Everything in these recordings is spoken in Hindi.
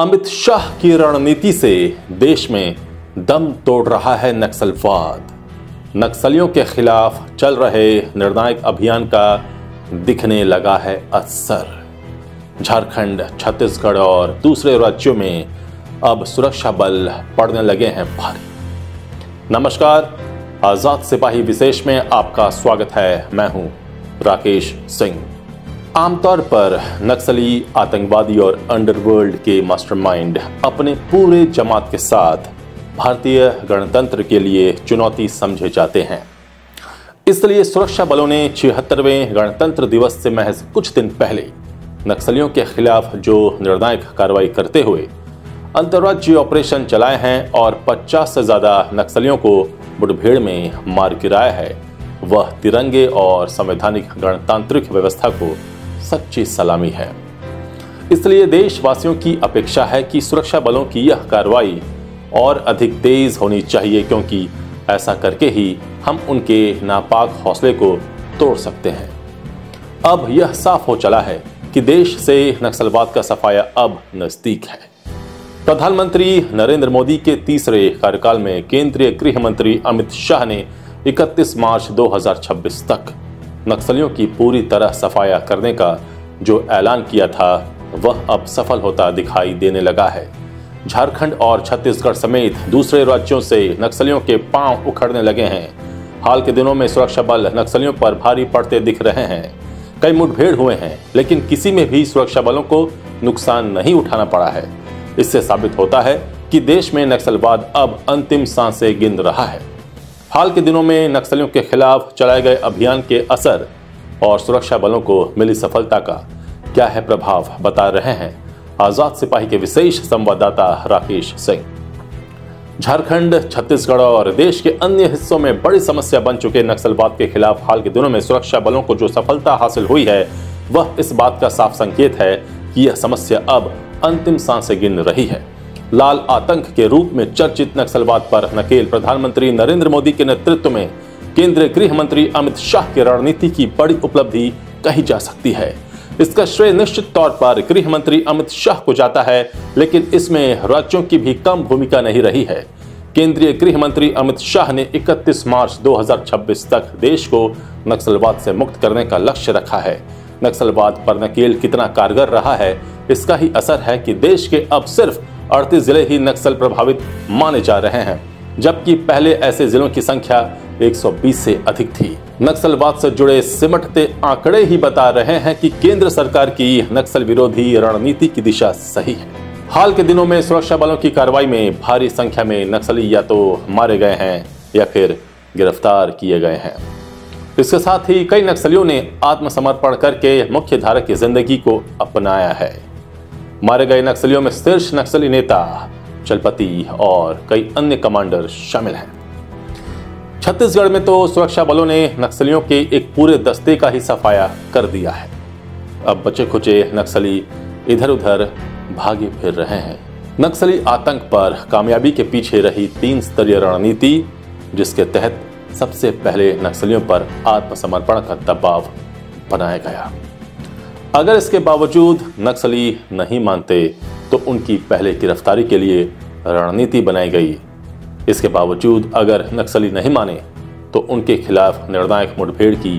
अमित शाह की रणनीति से देश में दम तोड़ रहा है नक्सलवाद। नक्सलियों के खिलाफ चल रहे निर्णायक अभियान का दिखने लगा है असर। झारखंड, छत्तीसगढ़ और दूसरे राज्यों में अब सुरक्षा बल पड़ने लगे हैं भारी। नमस्कार, आजाद सिपाही विशेष में आपका स्वागत है। मैं हूं राकेश सिंह। आमतौर पर नक्सली, आतंकवादी और अंडरवर्ल्ड के मास्टरमाइंड अपने पूरे जमात के साथ भारतीय गणतंत्र के लिए चुनौती समझे जाते हैं। इसलिए सुरक्षा बलों ने 76वें गणतंत्र दिवस से महज कुछ दिन पहले नक्सलियों के खिलाफ जो निर्णायक कार्रवाई करते हुए अंतर्राज्यीय ऑपरेशन चलाए हैं और 50 से ज्यादा नक्सलियों को मुठभेड़ में मार गिराया है, वह तिरंगे और संवैधानिक गणतांत्रिक व्यवस्था को सच्ची सलामी है। इसलिए देशवासियों की अपेक्षा है कि सुरक्षा बलों की यह कार्रवाई और अधिक तेज होनी चाहिए, क्योंकि ऐसा करके ही हम उनके नापाक हौसले को तोड़ सकते हैं। अब यह साफ हो चला है कि देश से नक्सलवाद का सफाया अब नजदीक है। प्रधानमंत्री नरेंद्र मोदी के तीसरे कार्यकाल में केंद्रीय गृह मंत्री अमित शाह ने 31 मार्च 2026 तक नक्सलियों की पूरी तरह सफाया करने का जो ऐलान किया था, वह अब सफल होता दिखाई देने लगा है। झारखंड और छत्तीसगढ़ समेत दूसरे राज्यों से नक्सलियों के पांव उखड़ने लगे हैं। हाल के दिनों में सुरक्षा बल नक्सलियों पर भारी पड़ते दिख रहे हैं। कई मुठभेड़ हुए हैं, लेकिन किसी में भी सुरक्षा बलों को नुकसान नहीं उठाना पड़ा है। इससे साबित होता है कि देश में नक्सलवाद अब अंतिम सांसें गिन रहा है। हाल के दिनों में नक्सलियों के खिलाफ चलाए गए अभियान के असर और सुरक्षा बलों को मिली सफलता का क्या है प्रभाव, बता रहे हैं आजाद सिपाही के विशेष संवाददाता राकेश सिंह। झारखंड, छत्तीसगढ़ और देश के अन्य हिस्सों में बड़ी समस्या बन चुके नक्सलवाद के खिलाफ हाल के दिनों में सुरक्षा बलों को जो सफलता हासिल हुई है, वह इस बात का साफ संकेत है कि यह समस्या अब अंतिम सांसें गिन रही है। लाल आतंक के रूप में चर्चित नक्सलवाद पर नकेल प्रधानमंत्री नरेंद्र मोदी के नेतृत्व में केंद्रीय गृह मंत्री अमित शाह की रणनीति की बड़ी उपलब्धि कही जा सकती है। इसका श्रेय निश्चित तौर पर गृह मंत्री अमित शाह को जाता है, लेकिन इसमें राज्यों की भी कम भूमिका नहीं रही है। केंद्रीय गृह मंत्री अमित शाह ने 31 मार्च 2026 तक देश को नक्सलवाद से मुक्त करने का लक्ष्य रखा है। नक्सलवाद पर नकेल कितना कारगर रहा है, इसका ही असर है कि देश के अब सिर्फ 38 जिले ही नक्सल प्रभावित माने जा रहे हैं, जबकि पहले ऐसे जिलों की संख्या 120 से अधिक थी। नक्सलवाद से जुड़े सिमटते आंकड़े ही बता रहे हैं कि केंद्र सरकार की नक्सल विरोधी रणनीति की दिशा सही है। हाल के दिनों में सुरक्षा बलों की कार्रवाई में भारी संख्या में नक्सली या तो मारे गए हैं या फिर गिरफ्तार किए गए हैं। इसके साथ ही कई नक्सलियों ने आत्मसमर्पण करके मुख्य धारा की जिंदगी को अपनाया है। मारे गए नक्सलियों में शीर्ष नक्सली नेता, चलपति और कई अन्य कमांडर शामिल हैं। छत्तीसगढ़ में तो सुरक्षा बलों ने नक्सलियों के एक पूरे दस्ते का ही सफाया कर दिया है। अब बचे खुचे नक्सली इधर उधर भागे फिर रहे हैं। नक्सली आतंक पर कामयाबी के पीछे रही 3 स्तरीय रणनीति, जिसके तहत सबसे पहले नक्सलियों पर आत्मसमर्पण का दबाव बनाया गया। अगर इसके बावजूद नक्सली नहीं मानते तो उनकी पहले गिरफ्तारी के लिए रणनीति बनाई गई। इसके बावजूद अगर नक्सली नहीं माने तो उनके खिलाफ निर्णायक मुठभेड़ की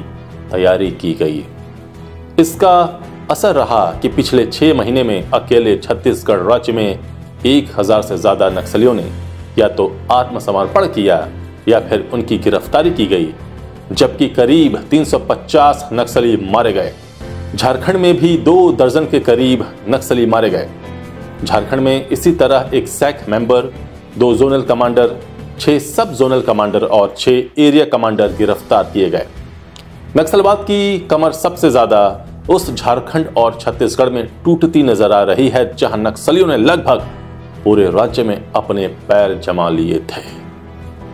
तैयारी की गई। इसका असर रहा कि पिछले 6 महीने में अकेले छत्तीसगढ़ राज्य में 1000 से ज्यादा नक्सलियों ने या तो आत्मसमर्पण किया या फिर उनकी गिरफ्तारी की गई, जबकि करीब 350 नक्सली मारे गए। झारखंड में भी 2 दर्जन के करीब नक्सली मारे गए। झारखंड में इसी तरह एक सैक मेंबर, 2 जोनल कमांडर, 6 सब जोनल कमांडर और 6 एरिया कमांडर गिरफ्तार किए गए। नक्सलवाद की कमर सबसे ज्यादा उस झारखंड और छत्तीसगढ़ में टूटती नजर आ रही है, जहां नक्सलियों ने लगभग पूरे राज्य में अपने पैर जमा लिए थे।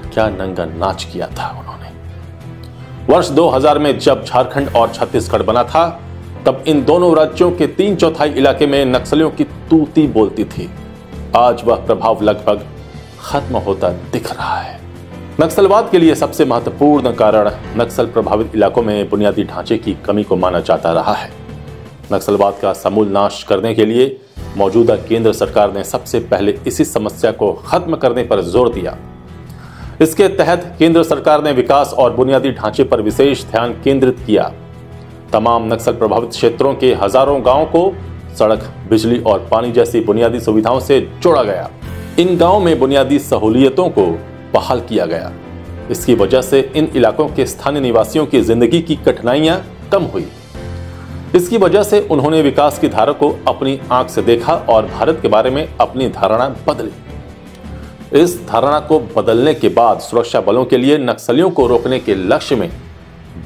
क्या नंगा नाच किया था उन्होंने। वर्ष 2000 में जब झारखंड और छत्तीसगढ़ बना था, तब इन दोनों राज्यों के 3/4 इलाके में नक्सलियों की तूती बोलती थी। आज वह प्रभाव लगभग खत्म होता दिख रहा है। नक्सलवाद के लिए सबसे महत्वपूर्ण कारण नक्सल प्रभावित इलाकों में बुनियादी ढांचे की कमी को माना जाता रहा है। नक्सलवाद का समूल नाश करने के लिए मौजूदा केंद्र सरकार ने सबसे पहले इसी समस्या को खत्म करने पर जोर दिया। इसके तहत केंद्र सरकार ने विकास और बुनियादी ढांचे पर विशेष ध्यान केंद्रित किया। तमाम नक्सल प्रभावित क्षेत्रों के हजारों गांवों को सड़क, बिजली और पानी जैसी बुनियादी सुविधाओं से जोड़ा गया। इन गांवों में बुनियादी सहूलियतों को बहाल किया गया। इसकी वजह से इन इलाकों के स्थानीय निवासियों की जिंदगी की कठिनाइयां कम हुई। इसकी वजह से उन्होंने विकास की धारा को अपनी आंख से देखा और भारत के बारे में अपनी धारणा बदली। इस धारणा को बदलने के बाद सुरक्षा बलों के लिए नक्सलियों को रोकने के लक्ष्य में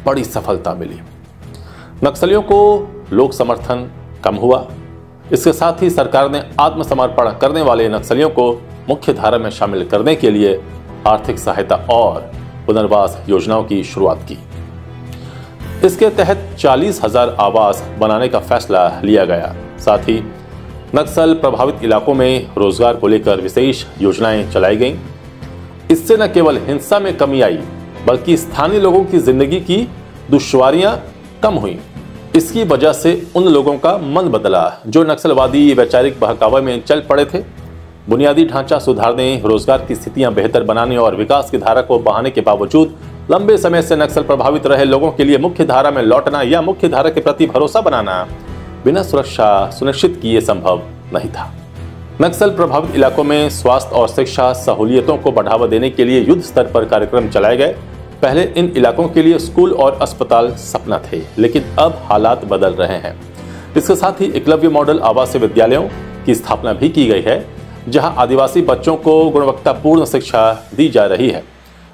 बड़ी सफलता मिली। नक्सलियों को लोक समर्थन कम हुआ। इसके साथ ही सरकार ने आत्मसमर्पण करने वाले नक्सलियों को मुख्य धारा में शामिल करने के लिए आर्थिक सहायता और पुनर्वास योजनाओं की शुरुआत की। इसके तहत 40,000 आवास बनाने का फैसला लिया गया। साथ ही नक्सल प्रभावित इलाकों में रोजगार को लेकर विशेष योजनाएं चलाई गईं। इससे न केवल हिंसा में कमी आई, बल्कि स्थानीय लोगों की जिंदगी की दुश्वारियां कम हुई। इसकी वजह से उन लोगों का मन बदला जो नक्सलवादी वैचारिक बहकावे में चल पड़े थे। बुनियादी ढांचा सुधारने, रोजगार की स्थितियां बेहतर बनाने और विकास की धारा को बढ़ाने के बावजूद लंबे समय से नक्सल प्रभावित रहे लोगों के लिए मुख्य धारा में लौटना या मुख्य धारा के प्रति भरोसा बनाना बिना सुरक्षा सुनिश्चित किए संभव नहीं था। नक्सल प्रभावित इलाकों में स्वास्थ्य और शिक्षा सहूलियतों को बढ़ावा देने के लिए युद्ध स्तर पर कार्यक्रम चलाए गए। पहले इन इलाकों के लिए स्कूल और अस्पताल सपना थे, लेकिन अब हालात बदल रहे हैं। इसके साथ ही एकलव्य मॉडल आवासीय विद्यालयों की स्थापना भी की गई है, जहां आदिवासी बच्चों को गुणवत्तापूर्ण शिक्षा दी जा रही है।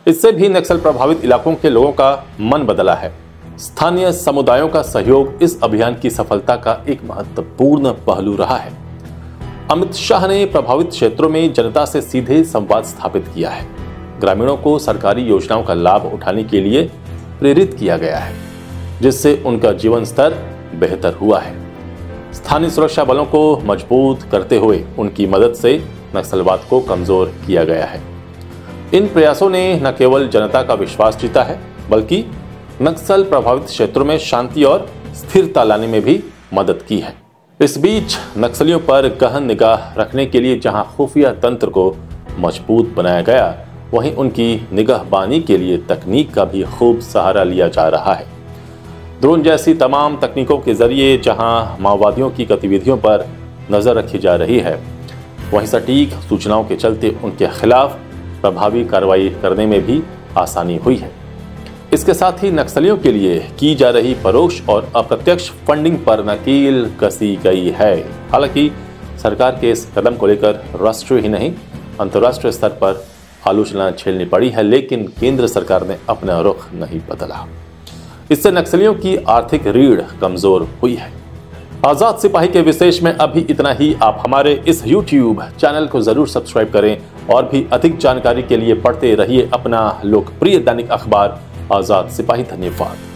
इससे भी नक्सल प्रभावित इलाकों के लोगों का मन बदला है। स्थानीय समुदायों का सहयोग इस अभियान की सफलता का एक महत्वपूर्ण पहलू रहा है। अमित शाह ने प्रभावित क्षेत्रों में जनता से सीधे संवाद स्थापित किया है। ग्रामीणों को सरकारी योजनाओं का लाभ उठाने के लिए प्रेरित किया गया है, जिससे उनका जीवन स्तर बेहतर हुआ है। स्थानीय सुरक्षा बलों को मजबूत करते हुए उनकी मदद से नक्सलवाद को कमजोर किया गया है। इन प्रयासों ने न केवल जनता का विश्वास जीता है, बल्कि नक्सल प्रभावित क्षेत्रों में शांति और स्थिरता लाने में भी मदद की है। इस बीच नक्सलियों पर गहन निगाह रखने के लिए जहां खुफिया तंत्र को मजबूत बनाया गया, वहीं उनकी निगहबानी के लिए तकनीक का भी खूब सहारा लिया जा रहा है। ड्रोन जैसी तमाम तकनीकों के जरिए जहां माओवादियों की गतिविधियों पर नजर रखी जा रही है, वहीं सटीक सूचनाओं के चलते उनके खिलाफ प्रभावी कार्रवाई करने में भी आसानी हुई है। इसके साथ ही नक्सलियों के लिए की जा रही परोक्ष और अप्रत्यक्ष फंडिंग पर नकील कसी गई है। हालांकि सरकार के इस कदम को लेकर राष्ट्रीय ही नहीं, अंतर्राष्ट्रीय स्तर पर आलोचना झेलनी पड़ी है, लेकिन केंद्र सरकार ने अपना रुख नहीं बदला। इससे नक्सलियों की आर्थिक रीढ़ कमजोर हुई है। आजाद सिपाही के विशेष में अभी इतना ही। आप हमारे इस YouTube चैनल को जरूर सब्सक्राइब करें और भी अधिक जानकारी के लिए पढ़ते रहिए अपना लोकप्रिय दैनिक अखबार आजाद सिपाही। धन्यवाद।